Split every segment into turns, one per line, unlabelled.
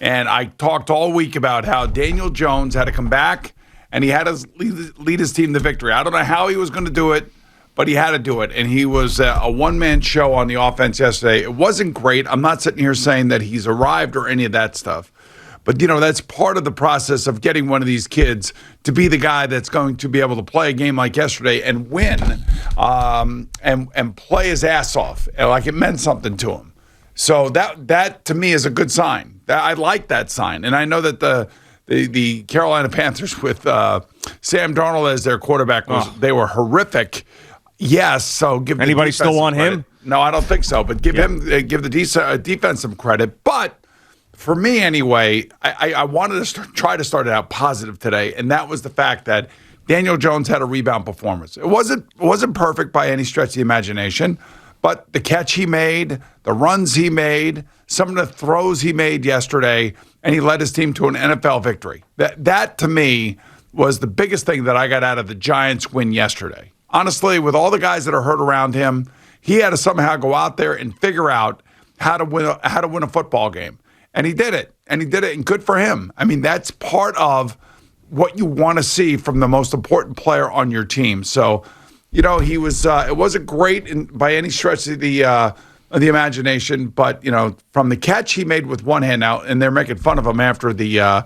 And I talked all week about how Daniel Jones had to come back and he had to lead his team to victory. I don't know how he was going to do it, but he had to do it. And he was a one-man show on the offense yesterday. It wasn't great. I'm not sitting here saying that he's arrived or any of that stuff. But, that's part of the process of getting one of these kids to be the guy that's going to be able to play a game like yesterday and win and play his ass off. Like it meant something to him. So that to me is a good sign. I like that sign. And I know that the Carolina Panthers with Sam Darnold as their quarterback, they were horrific. Yes, so give
anybody still want him?
No, I don't think so. But give the defense some credit. But for me, anyway, I wanted to try to start it out positive today, and that was the fact that Daniel Jones had a rebound performance. It wasn't perfect by any stretch of the imagination, but the catch he made, the runs he made, some of the throws he made yesterday, and he led his team to an NFL victory. That to me was the biggest thing that I got out of the Giants win yesterday. Honestly, with all the guys that are hurt around him, he had to somehow go out there and figure out how to win a football game. And he did it. And good for him. I mean, that's part of what you want to see from the most important player on your team. So, he was. It wasn't great by any stretch of the imagination, but from the catch he made with one hand out, and they're making fun of him after the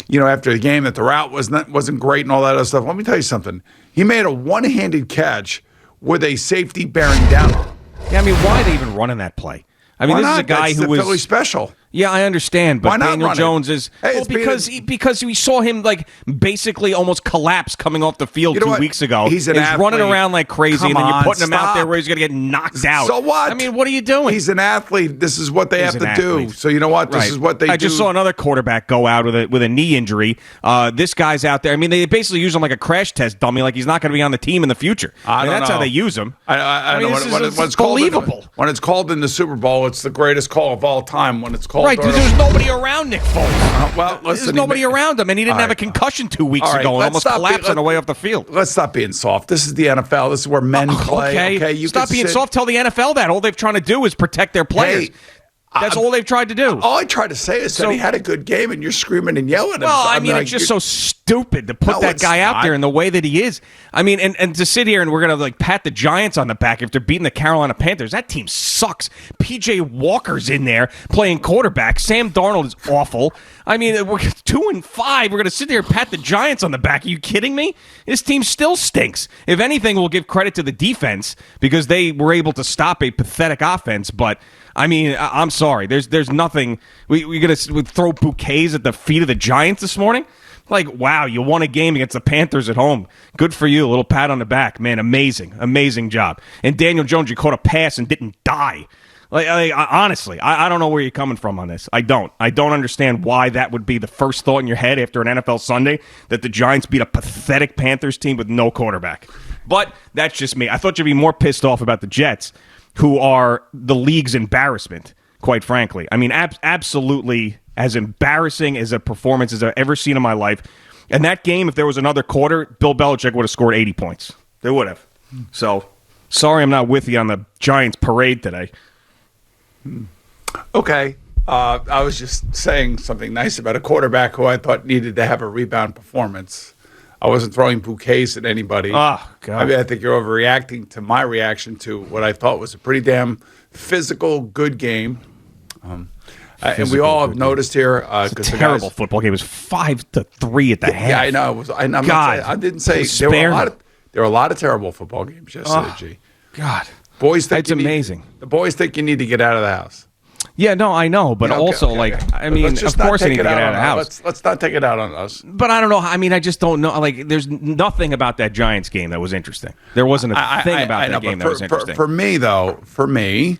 game that the route wasn't great and all that other stuff. Let me tell you something. He made a one-handed catch with a safety bearing down on him.
Yeah, I mean, why are they even running that play? I mean, this is a guy who was
Philly special.
Yeah, I understand, but Daniel Jones is because we saw him basically almost collapse coming off the field 2 weeks ago.
He's
running around like crazy, and then you're putting him out there where he's going to get knocked out.
So what?
I mean, what are you doing?
He's an athlete. This is what they have to do. So you know what? This is what they do.
I just saw another quarterback go out with a knee injury. This guy's out there. I mean, they basically use him like a crash test dummy, like he's not going to be on the team in the future. That's how they use him.
I mean, when it's
believable.
When it's called in the Super Bowl, it's the greatest call of all time. When it's called
because there's nobody around Nick Foles.
Listen,
there's nobody around him, and he didn't have a concussion 2 weeks ago and almost collapsed on the way off the field.
Let's stop being soft. This is the NFL. This is where men play. Okay,
you stop being soft. Tell the NFL that. All they're trying to do is protect their players.
Hey,
that's all they've tried to do.
All I tried to say is that he had a good game, and you're screaming and yelling.
Well, I mean, it's just so stupid to put that guy out there in the way that he is. I mean, and to sit here and we're going to pat the Giants on the back after beating the Carolina Panthers. That team sucks. P.J. Walker's in there playing quarterback. Sam Darnold is awful. I mean, we're 2-5. We're going to sit there and pat the Giants on the back. Are you kidding me? This team still stinks. If anything, we'll give credit to the defense because they were able to stop a pathetic offense. But, I mean, I'm sorry. There's nothing. We're going to throw bouquets at the feet of the Giants this morning? Wow, you won a game against the Panthers at home. Good for you. A little pat on the back. Man, amazing job. And Daniel Jones, you caught a pass and didn't die. Honestly, I don't know where you're coming from on this. I don't understand why that would be the first thought in your head after an NFL Sunday that the Giants beat a pathetic Panthers team with no quarterback. But that's just me. I thought you'd be more pissed off about the Jets, who are the league's embarrassment, quite frankly. I mean, absolutely as embarrassing as a performance as I've ever seen in my life. And that game, if there was another quarter, Bill Belichick would have scored 80 points. They would have. So, sorry I'm not with you on the Giants parade today.
Okay. I was just saying something nice about a quarterback who I thought needed to have a rebound performance. I wasn't throwing bouquets at anybody.
Oh, God.
I mean, I think you're overreacting to my reaction to what I thought was a pretty damn physical, good game. And we all have noticed here.
It's a terrible football game. It was 5-3 at the half.
Yeah, I know. I didn't say there were a lot of terrible football games yesterday, G.
God.
Boys think
it's amazing.
The boys think you need to get out of the house.
Yeah, no, I know, but also, I mean, of course they need to get out of the house.
Let's not take it out on us.
But I don't know. I mean, I just don't know. There's nothing about that Giants game that was interesting. There wasn't a thing about that game that was interesting.
For me,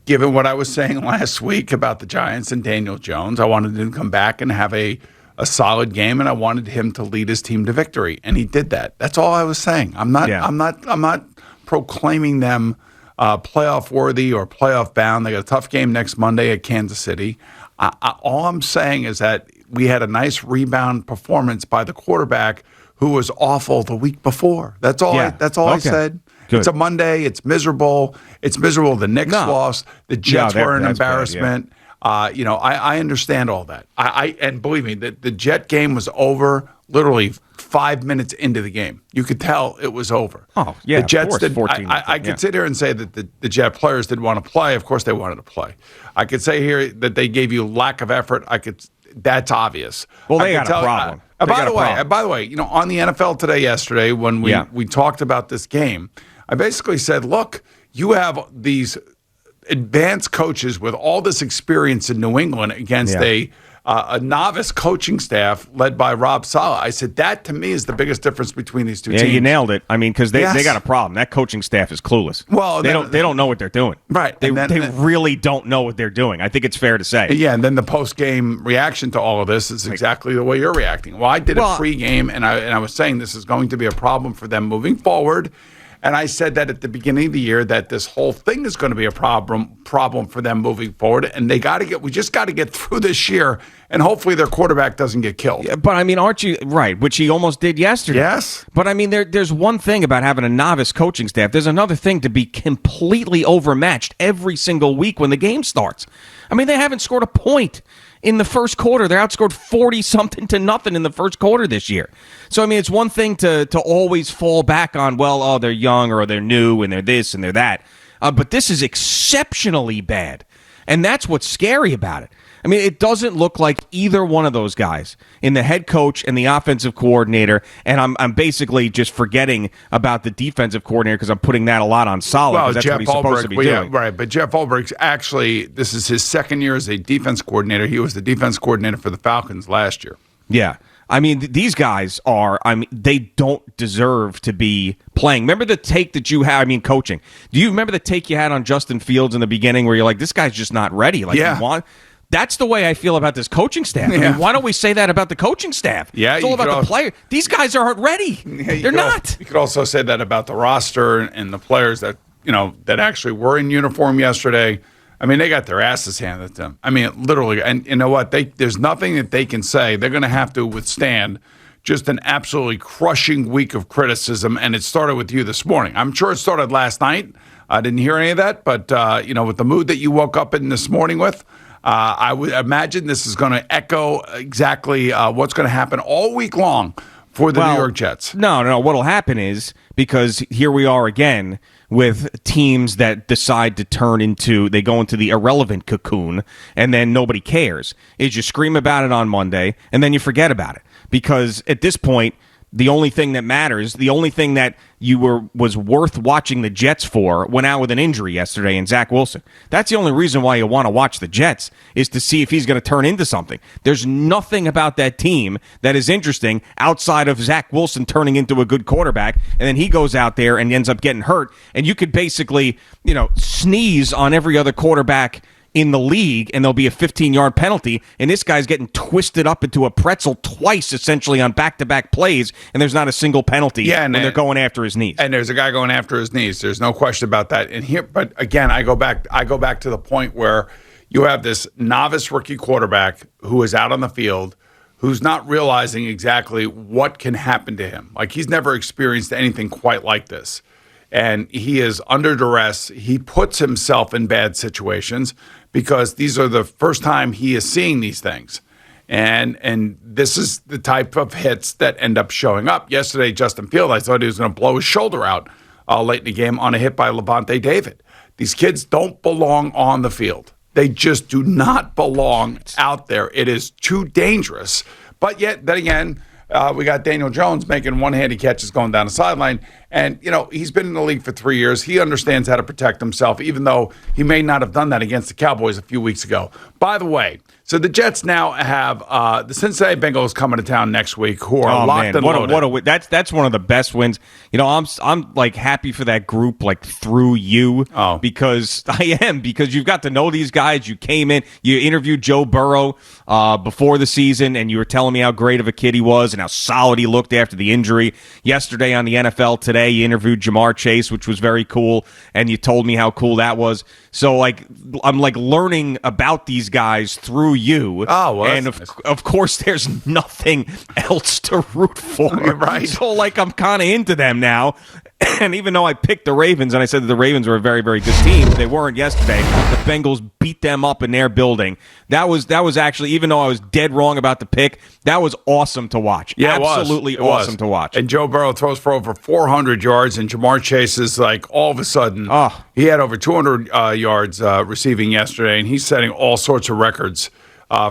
given what I was saying last week about the Giants and Daniel Jones, I wanted him to come back and have a solid game, and I wanted him to lead his team to victory, and he did that. That's all I was saying. I'm not proclaiming them playoff worthy or playoff bound. They got a tough game next Monday at Kansas City. All I'm saying is that we had a nice rebound performance by the quarterback who was awful the week before. That's all. I said. Good. It's a Monday. It's miserable. The Knicks lost. The Jets were an embarrassment. I understand all that. And believe me, the Jet game was over literally 5 minutes into the game. You could tell it was over.
Oh, yeah,
the Jets
of course,
did.
14
I could sit here and say that the Jet players didn't want to play. Of course, they wanted to play. I could say here that they gave you lack of effort. That's obvious.
Well, they got a problem.
By the way, on the NFL Today yesterday when we talked about this game, I basically said, look, you have these advanced coaches with all this experience in New England against a novice coaching staff led by Rob Saleh. I said that to me is the biggest difference between these two teams.
Yeah, you nailed it. I mean, because they got a problem. That coaching staff is clueless.
Well,
they don't know what they're doing.
Right.
They really don't know what they're doing. I think it's fair to say.
Yeah, and then the post game reaction to all of this is exactly the way you're reacting. Well, I did a pre-game, and I was saying this is going to be a problem for them moving forward. And I said that at the beginning of the year that this whole thing is going to be a problem for them moving forward, and we just got to get through this year, and hopefully their quarterback doesn't get killed.
Yeah, but I mean, aren't you right? Which he almost did yesterday.
Yes.
But I mean, there's one thing about having a novice coaching staff. There's another thing to be completely overmatched every single week when the game starts. I mean, they haven't scored a point in the first quarter. They're outscored 40-something to nothing in the first quarter this year. So, I mean, it's one thing to always fall back on, they're young or they're new and they're this and they're that. But this is exceptionally bad. And that's what's scary about it. I mean, it doesn't look like either one of those guys in the head coach and the offensive coordinator, and I'm basically just forgetting about the defensive coordinator because I'm putting that a lot on Saleh because that's
Jeff
what he's supposed to be doing.
Yeah, right, but Jeff Ulbricht's actually, this is his second year as a defense coordinator. He was the defense coordinator for the Falcons last year.
Yeah. I mean, these guys they don't deserve to be playing. Remember the take that you had, coaching. Do you remember the take you had on Justin Fields in the beginning where you're like, this guy's just not ready? That's the way I feel about this coaching staff. I mean, why don't we say that about the coaching staff?
Yeah,
it's all about the player. These guys aren't ready. They're not.
You could also say that about the roster and the players that actually were in uniform yesterday. I mean, they got their asses handed to them. I mean, literally. And you know what? There's nothing that they can say. They're going to have to withstand just an absolutely crushing week of criticism. And it started with you this morning. I'm sure it started last night. I didn't hear any of that. But, with the mood that you woke up in this morning with, I would imagine this is going to echo exactly what's going to happen all week long for the New York Jets.
No. What'll happen is, because here we are again with teams that decide to they go into the irrelevant cocoon, and then nobody cares. Is you scream about it on Monday, and then you forget about it. Because at this point, the only thing that matters, the only thing that was worth watching the Jets for went out with an injury yesterday in Zach Wilson. That's the only reason why you want to watch the Jets, is to see if he's going to turn into something. There's nothing about that team that is interesting outside of Zach Wilson turning into a good quarterback, and then he goes out there and ends up getting hurt, and you could basically, sneeze on every other quarterback in the league, and there'll be a 15-yard penalty, and this guy's getting twisted up into a pretzel twice, essentially, on back-to-back plays, and there's not a single penalty when they're going after his knees.
And there's a guy going after his knees. There's no question about that. And here, but again, I go back to the point where you have this novice rookie quarterback who is out on the field, who's not realizing exactly what can happen to him. Like, he's never experienced anything quite like this. And he is under duress. He puts himself in bad situations because these are the first time he is seeing these things. And this is the type of hits that end up showing up. Yesterday, Justin Fields, I thought he was going to blow his shoulder out late in the game on a hit by Levante David. These kids don't belong on the field. They just do not belong out there. It is too dangerous. But yet, then again, we got Daniel Jones making one-handed catches going down the sideline. And, he's been in the league for 3 years. He understands how to protect himself, even though he may not have done that against the Cowboys a few weeks ago. By the way, so the Jets now have the Cincinnati Bengals coming to town next week, who are locked and loaded.
That's one of the best wins. I'm like happy for that group, like through you, because I am, because you've got to know these guys. You came in, you interviewed Joe Burrow before the season, and you were telling me how great of a kid he was and how solid he looked after the injury. Yesterday on the NFL Today, you interviewed Jamar Chase, which was very cool, and you told me how cool that was. So, I'm learning about these guys through you.
Oh, well,
and of course, there's nothing else to root for.
Right.
So, I'm kind of into them now. And even though I picked the Ravens and I said that the Ravens were a very, very good team, they weren't yesterday. The Bengals beat them up in their building. That was actually, even though I was dead wrong about the pick, that was awesome to watch.
Yeah,
absolutely
it
awesome
was.
to watch.
And Joe Burrow throws for over 400 yards, and Jamar Chase is like all of a sudden he had over 200 yards receiving yesterday, and he's setting all sorts of records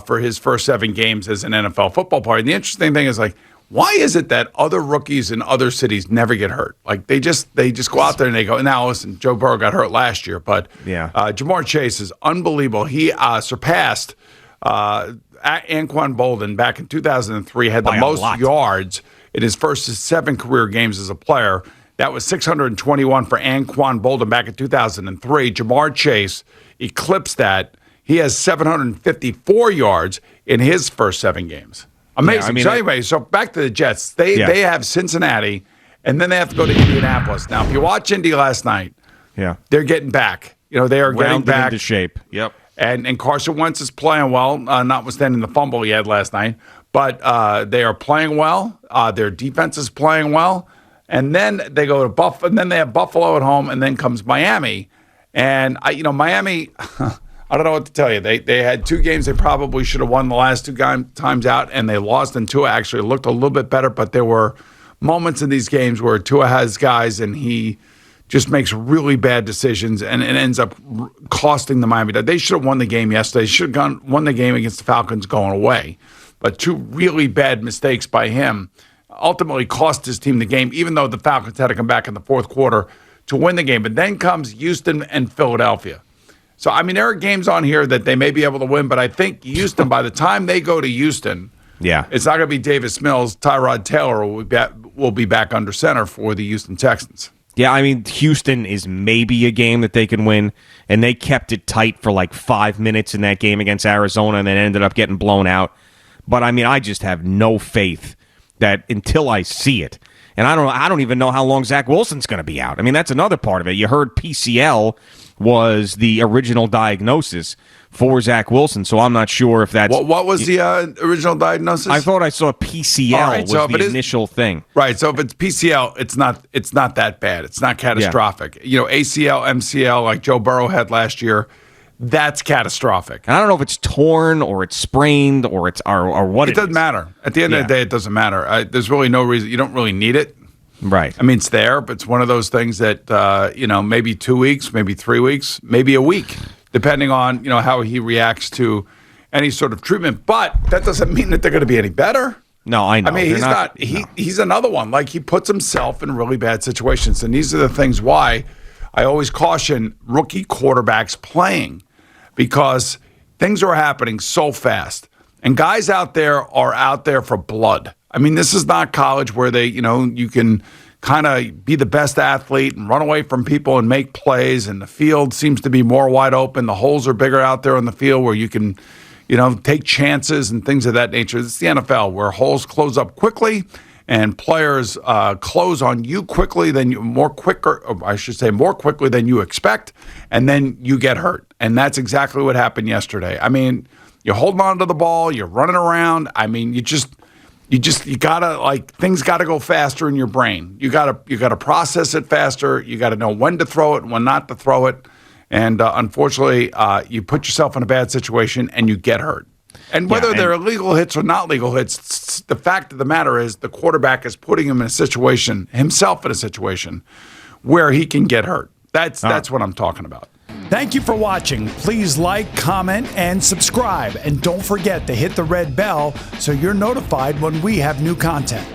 for his first 7 games as an NFL football player. And the interesting thing is, like, why is it that other rookies in other cities never get hurt? Like they just go out there and they go. Now listen, Joe Burrow got hurt last year, but Jamar Chase is unbelievable. He surpassed Anquan Bolden back in 2003. Had the most yards in his first 7 career games as a player. That was 621 for Anquan Bolden back in 2003. Jamar Chase eclipsed that. He has 754 yards in his first 7 games. Amazing. Yeah, I mean, so anyway, so back to the Jets. They have Cincinnati, and then they have to go to Indianapolis. Now, if you watch Indy last night, they're getting back. You know, they are getting back
into shape. Yep.
And Carson Wentz is playing well, notwithstanding the fumble he had last night. But they are playing well. Their defense is playing well. And then they go to Buffalo, and then they have Buffalo at home, and then comes Miami. And Miami. I don't know what to tell you. They had 2 games they probably should have won the last 2 times out, and they lost, and Tua actually looked a little bit better, but there were moments in these games where Tua has guys and he just makes really bad decisions, and it ends up costing the Miami. They should have won the game yesterday. They should have won the game against the Falcons going away. But 2 really bad mistakes by him ultimately cost his team the game, even though the Falcons had to come back in the fourth quarter to win the game. But then comes Houston and Philadelphia. So, I mean, there are games on here that they may be able to win, but I think Houston, by the time they go to Houston, it's not going to be Davis Mills. Tyrod Taylor will be back under center for the Houston Texans.
Yeah, I mean, Houston is maybe a game that they can win, and they kept it tight for like 5 minutes in that game against Arizona and then ended up getting blown out. But, I mean, I just have no faith that until I see it. And I don't even know how long Zach Wilson's going to be out. I mean, that's another part of it. You heard PCL was the original diagnosis for Zach Wilson, so I'm not sure if that's...
What was the original diagnosis?
I thought I saw PCL was the initial thing.
Right, so if it's PCL, it's not that bad. It's not catastrophic. Yeah. You know, ACL, MCL, like Joe Burrow had last year, that's catastrophic.
And I don't know if it's torn or it's sprained or it's or what it is.
It doesn't matter. At the end of the day, it doesn't matter. There's really no reason. You don't really need it.
Right.
I mean, it's there, but it's one of those things that, maybe 2 weeks, maybe 3 weeks, maybe a week, depending on, how he reacts to any sort of treatment. But that doesn't mean that they're going to be any better.
No, I know.
I mean, he's another one. Like, he puts himself in really bad situations. And these are the things why I always caution rookie quarterbacks playing, because things are happening so fast. And guys out there are out there for blood. I mean, this is not college where they, you can kind of be the best athlete and run away from people and make plays, and the field seems to be more wide open. The holes are bigger out there on the field where you can, take chances and things of that nature. It's the NFL where holes close up quickly and players close on you more quickly than you expect, and then you get hurt. And that's exactly what happened yesterday. I mean, you're holding on to the ball, you're running around. I mean, you gotta, things gotta go faster in your brain. You gotta process it faster. You gotta know when to throw it and when not to throw it. And unfortunately, you put yourself in a bad situation and you get hurt. And whether they're legal hits or not legal hits, the fact of the matter is the quarterback is putting himself in a situation where he can get hurt. That's what I'm talking about.
Thank you for watching. Please like, comment, and subscribe. And don't forget to hit the red bell so you're notified when we have new content.